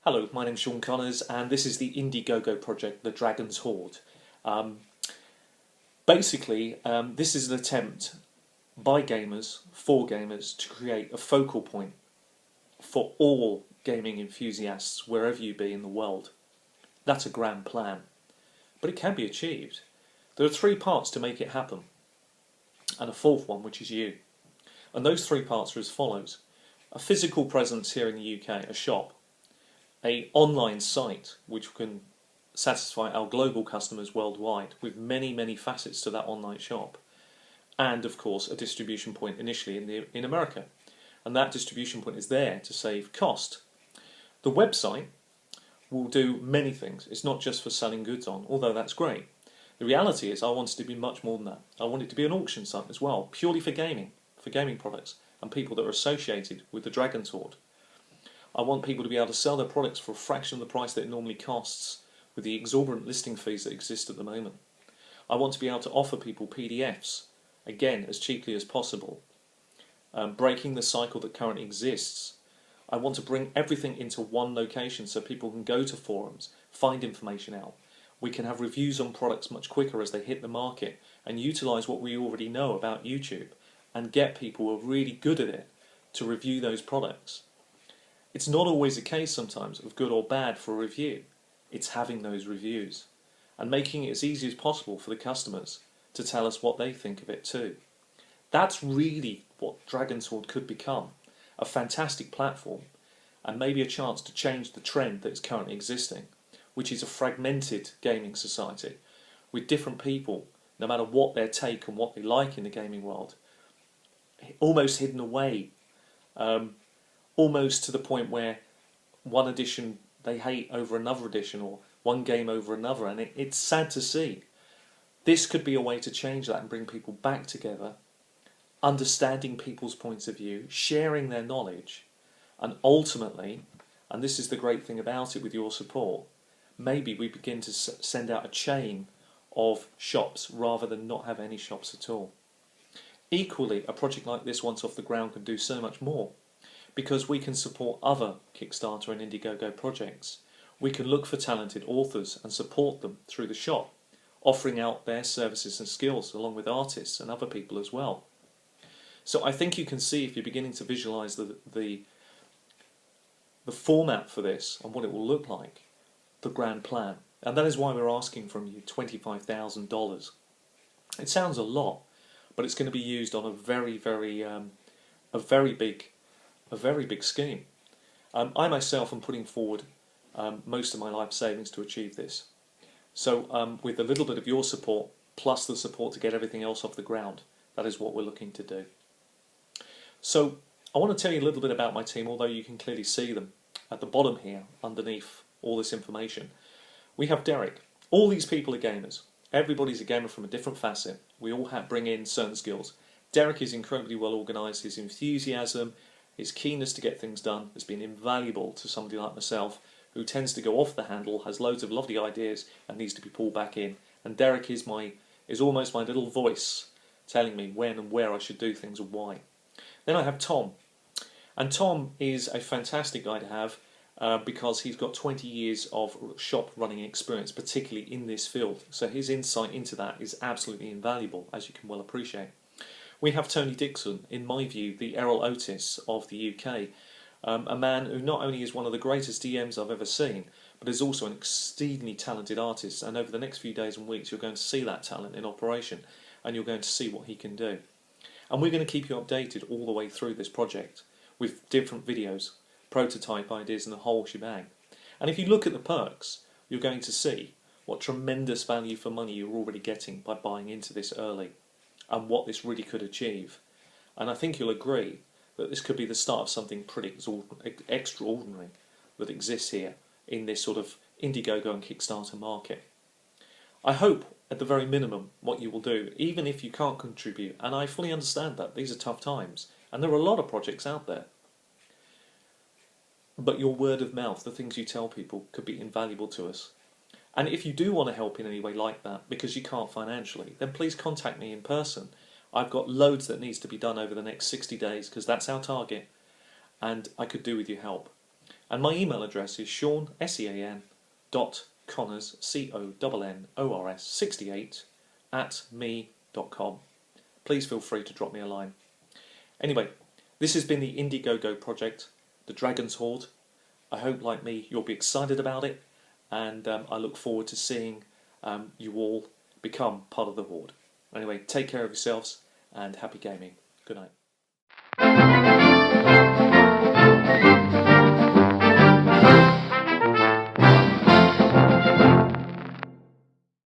Hello, my name's Sean Connors and this is the Indigogo project, the Dragon's Hoard. This is an attempt by gamers, for gamers, to create a focal point for all gaming enthusiasts wherever you be in the world. That's a grand plan, but it can be achieved. There are three parts to make it happen, and a fourth one, which is you. And those three parts are as follows: a physical presence here in the UK, a shop, an online site which can satisfy our global customers worldwide with many facets to that online shop, and of course a distribution point initially in America. And that distribution point is there to save cost. The website will do many things. It's not just for selling goods on, although that's great. The reality is I want it to be much more than that. I want it to be an auction site as well, purely for gaming products and people that are associated with the Dragon's Hoard. I want people to be able to sell their products for a fraction of the price that it normally costs with the exorbitant listing fees that exist at the moment. I want to be able to offer people PDFs, again, as cheaply as possible, breaking the cycle that currently exists. I want to bring everything into one location so people can go to forums, find information out. We can have reviews on products much quicker as they hit the market and utilise what we already know about YouTube and get people who are really good at it to review those products. It's not always a case sometimes of good or bad for a review. It's having those reviews and making it as easy as possible for the customers to tell us what they think of it too. That's really what Dragon's Hoard could become, a fantastic platform and maybe a chance to change the trend that is currently existing, which is a fragmented gaming society with different people, no matter what their take and what they like in the gaming world, almost hidden away. Almost to the point where one edition they hate over another edition, or one game over another, and it's sad to see. This could be a way to change that and bring people back together, understanding people's points of view, sharing their knowledge, and ultimately, and this is the great thing about it with your support, maybe we begin to send out a chain of shops rather than not have any shops at all. Equally, a project like this, once off the ground, can do so much more, because we can support other Kickstarter and Indiegogo projects. We can look for talented authors and support them through the shop, offering out their services and skills along with artists and other people as well. So I think you can see, if you're beginning to visualise the format for this and what it will look like, the grand plan. And that is why we're asking from you $25,000. It sounds a lot, but it's going to be used on a very big scheme. I myself am putting forward most of my life savings to achieve this. So with a little bit of your support, plus the support to get everything else off the ground, that is what we're looking to do. So I want to tell you a little bit about my team, although you can clearly see them at the bottom here, underneath all this information. We have Derek. All these people are gamers. Everybody's a gamer from a different facet. We all bring in certain skills. Derek is incredibly well organised. His enthusiasm, his keenness to get things done has been invaluable to somebody like myself, who tends to go off the handle, has loads of lovely ideas and needs to be pulled back in. And Derek is almost my little voice telling me when and where I should do things and why. Then I have Tom. And Tom is a fantastic guy to have because he's got 20 years of shop running experience, particularly in this field. So his insight into that is absolutely invaluable, as you can well appreciate. We have Tony Dixon, in my view, the Errol Otis of the UK, a man who not only is one of the greatest DMs I've ever seen, but is also an exceedingly talented artist, and over the next few days and weeks you're going to see that talent in operation, and you're going to see what he can do. And we're going to keep you updated all the way through this project, with different videos, prototype ideas and the whole shebang. And if you look at the perks, you're going to see what tremendous value for money you're already getting by buying into this early, and what this really could achieve. And I think you'll agree that this could be the start of something pretty extraordinary that exists here in this sort of Indiegogo and Kickstarter market. I hope, at the very minimum, what you will do, even if you can't contribute, and I fully understand that, these are tough times, and there are a lot of projects out there, but your word of mouth, the things you tell people, could be invaluable to us. And if you do want to help in any way like that, because you can't financially, then please contact me in person. I've got loads that needs to be done over the next 60 days, because that's our target, and I could do with your help. And my email address is Sean, SEAN, dot Connors, CONNORS 68 at me.com. Please feel free to drop me a line. Anyway, this has been the Indigogo project, the Dragon's Hoard. I hope, like me, you'll be excited about it, and I look forward to seeing you all become part of the Hoard. Anyway, take care of yourselves and happy gaming. Good night.